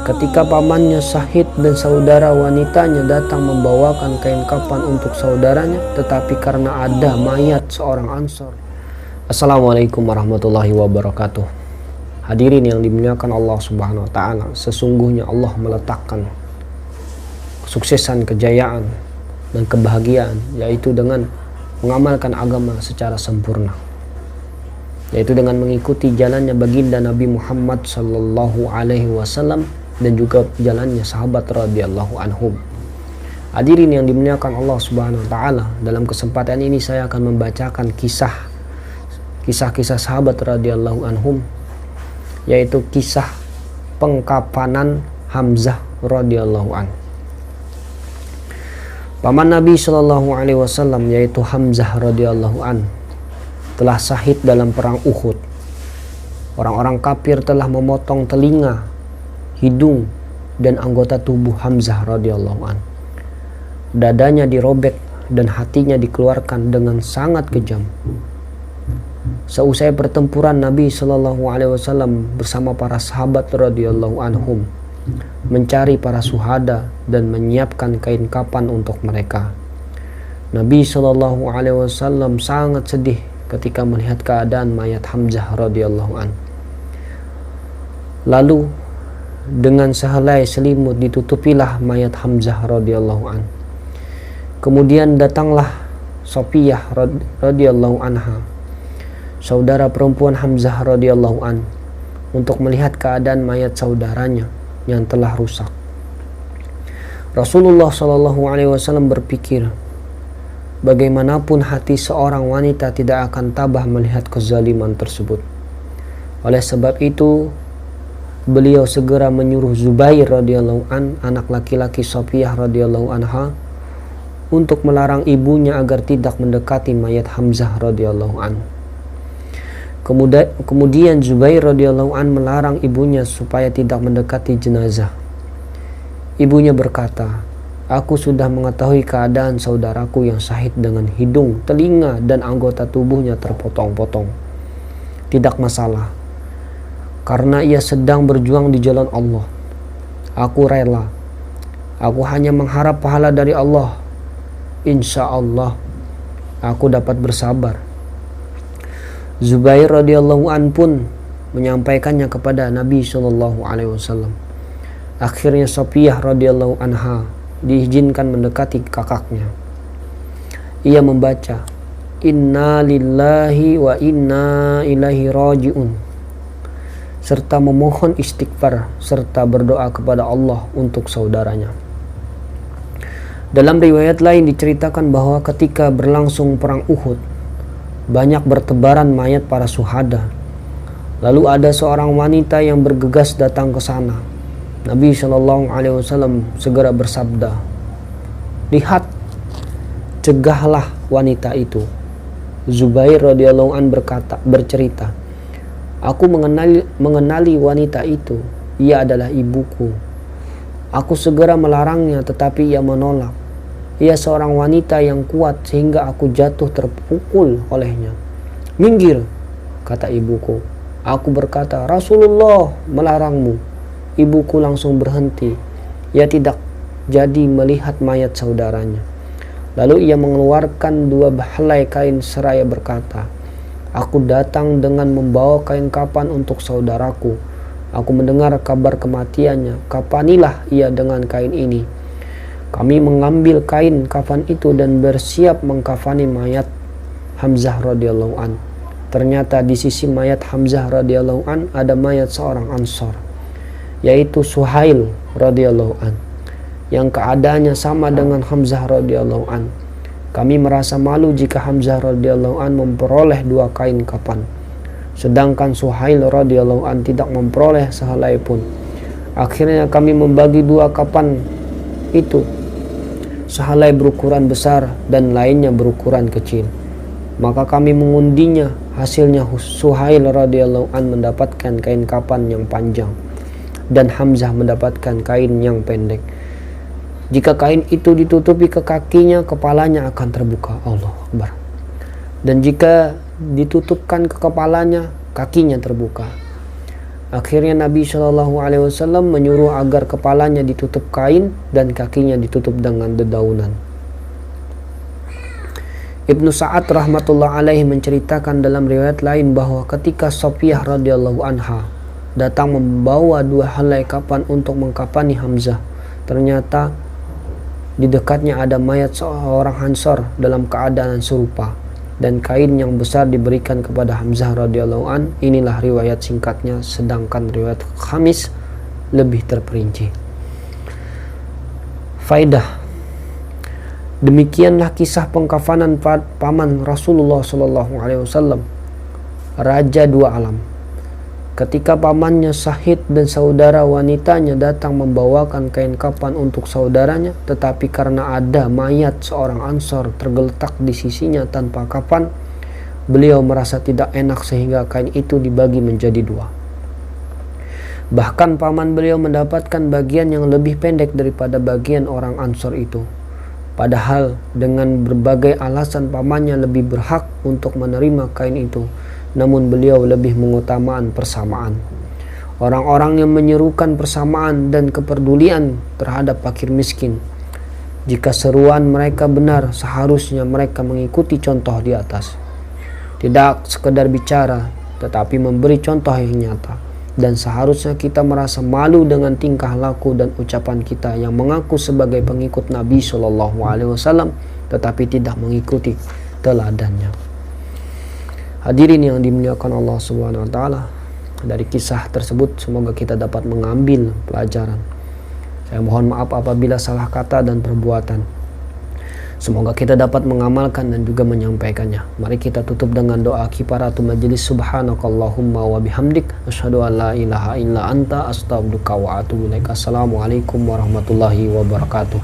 ketika pamannya Syahid dan saudara wanitanya datang membawakan kain kafan untuk saudaranya, tetapi karena ada mayat seorang Ansor. Assalamualaikum warahmatullahi wabarakatuh. Hadirin yang dimuliakan Allah Subhanahu wa taala, sesungguhnya Allah meletakkan kesuksesan, kejayaan dan kebahagiaan yaitu dengan mengamalkan agama secara sempurna, yaitu dengan mengikuti jalannya baginda Nabi Muhammad sallallahu alaihi wasallam dan juga jalannya sahabat radhiyallahu anhum. Hadirin yang dimuliakan Allah Subhanahu wa taala, dalam kesempatan ini saya akan membacakan kisah-kisah sahabat radhiyallahu anhum, yaitu kisah pengkafanan Hamzah radhiyallahu an. Paman Nabi sallallahu alaihi wasallam yaitu Hamzah radhiyallahu an telah syahid dalam perang Uhud. Orang-orang kafir telah memotong telinga, hidung dan anggota tubuh Hamzah radhiyallahu an. Dadanya dirobek dan hatinya dikeluarkan dengan sangat kejam. Seusai pertempuran, Nabi sallallahu alaihi wasallam bersama para sahabat radhiyallahu anhum mencari para syuhada dan menyiapkan kain kafan untuk mereka. Nabi sallallahu alaihi wasallam sangat sedih ketika melihat keadaan mayat Hamzah radhiyallahu an. Lalu dengan sehelai selimut ditutupilah mayat Hamzah radhiyallahu an. Kemudian datanglah Sofiyah radhiyallahu anha, saudara perempuan Hamzah radhiyallahu an, untuk melihat keadaan mayat saudaranya yang telah rusak. Rasulullah sallallahu alaihi wasallam berpikir, bagaimanapun hati seorang wanita tidak akan tabah melihat kezaliman tersebut. Oleh sebab itu, beliau segera menyuruh Zubair radhiyallahu an, anak laki-laki Sofiyah radhiyallahu anha, untuk melarang ibunya agar tidak mendekati mayat Hamzah radhiyallahu an. Kemudian Zubair radhiyallahu an melarang ibunya supaya tidak mendekati jenazah. Ibunya berkata, "Aku sudah mengetahui keadaan saudaraku yang syahid dengan hidung, telinga dan anggota tubuhnya terpotong-potong. Tidak masalah, karena ia sedang berjuang di jalan Allah. Aku rela. Aku hanya mengharap pahala dari Allah. Insya Allah aku dapat bersabar." Zubair radhiyallahu an pun menyampaikannya kepada Nabi sallallahu alaihi wasallam. Akhirnya Sofiyah radhiyallahu anha diizinkan mendekati kakaknya. Ia membaca, "Inna lillahi wa inna ilaihi raji'un," serta memohon istighfar serta berdoa kepada Allah untuk saudaranya. Dalam riwayat lain diceritakan bahwa ketika berlangsung perang Uhud, banyak bertebaran mayat para syuhada. Lalu ada seorang wanita yang bergegas datang ke sana. Nabi Shallallahu Alaihi Wasallam segera bersabda, "Lihat, cegahlah wanita itu." Zubair radhiyallahu an bercerita, "Aku mengenali wanita itu. Ia adalah ibuku. Aku segera melarangnya, tetapi ia menolak. Ia seorang wanita yang kuat sehingga aku jatuh terpukul olehnya. 'Minggir,' kata ibuku. Aku berkata, 'Rasulullah melarangmu.' Ibuku langsung berhenti. Ia tidak jadi melihat mayat saudaranya. Lalu ia mengeluarkan 2 helai kain seraya berkata, 'Aku datang dengan membawa kain kafan untuk saudaraku. Aku mendengar kabar kematiannya. Kafanilah ia dengan kain ini.' Kami mengambil kain kafan itu dan bersiap mengkafani mayat Hamzah radhiyallahu an. Ternyata di sisi mayat Hamzah radhiyallahu an ada mayat seorang Ansor, yaitu Suhail radhiyallahu an, yang keadaannya sama dengan Hamzah radhiyallahu an. Kami merasa malu jika Hamzah radhiyallahu an memperoleh 2 kain kafan, sedangkan Suhail radhiyallahu an tidak memperoleh sehelai pun. Akhirnya kami membagi 2 kafan itu, sehelai berukuran besar dan lainnya berukuran kecil. Maka kami mengundinya. Hasilnya Suhail radhiyallahu an mendapatkan kain kafan yang panjang dan Hamzah mendapatkan kain yang pendek. Jika kain itu ditutupi ke kakinya, kepalanya akan terbuka. Allahu Akbar. Dan jika ditutupkan ke kepalanya, kakinya terbuka. Akhirnya Nabi Shallallahu Alaihi Wasallam menyuruh agar kepalanya ditutup kain dan kakinya ditutup dengan dedaunan. Ibnu Sa'ad rahmatullah alaihi menceritakan dalam riwayat lain bahwa ketika Safiyah radhiyallahu anha datang membawa 2 helai kapan untuk mengkafani Hamzah, ternyata di dekatnya ada mayat seorang Ansor dalam keadaan serupa, dan kain yang besar diberikan kepada Hamzah radhiyallahu an. Inilah riwayat singkatnya, sedangkan riwayat Khamis lebih terperinci. Faidah: demikianlah kisah pengkafanan paman Rasulullah sallallahu alaihi wasallam, raja 2 alam. Ketika pamannya Syahid dan saudara wanitanya datang membawakan kain kafan untuk saudaranya, tetapi karena ada mayat seorang Ansor tergeletak di sisinya tanpa kafan, beliau merasa tidak enak sehingga kain itu dibagi menjadi 2. Bahkan paman beliau mendapatkan bagian yang lebih pendek daripada bagian orang Ansor itu. Padahal dengan berbagai alasan pamannya lebih berhak untuk menerima kain itu, namun beliau lebih mengutamakan persamaan. Orang-orang yang menyerukan persamaan dan kepedulian terhadap fakir miskin, jika seruan mereka benar, seharusnya mereka mengikuti contoh di atas. Tidak sekedar bicara, tetapi memberi contoh yang nyata. Dan seharusnya kita merasa malu dengan tingkah laku dan ucapan kita yang mengaku sebagai pengikut Nabi Shallallahu Alaihi Wasallam, tetapi tidak mengikuti teladannya. Hadirin yang dimuliakan Allah Subhanahu Wa Taala, dari kisah tersebut semoga kita dapat mengambil pelajaran. Saya mohon maaf apabila salah kata dan perbuatan. Semoga kita dapat mengamalkan dan juga menyampaikannya. Mari kita tutup dengan doa kifaratul majelis. Subhanakallahumma wa bihamdik, asyhadu an la ilaha illa anta, astaghfiruka wa atubu ilaik. Assalamualaikum warahmatullahi wabarakatuh.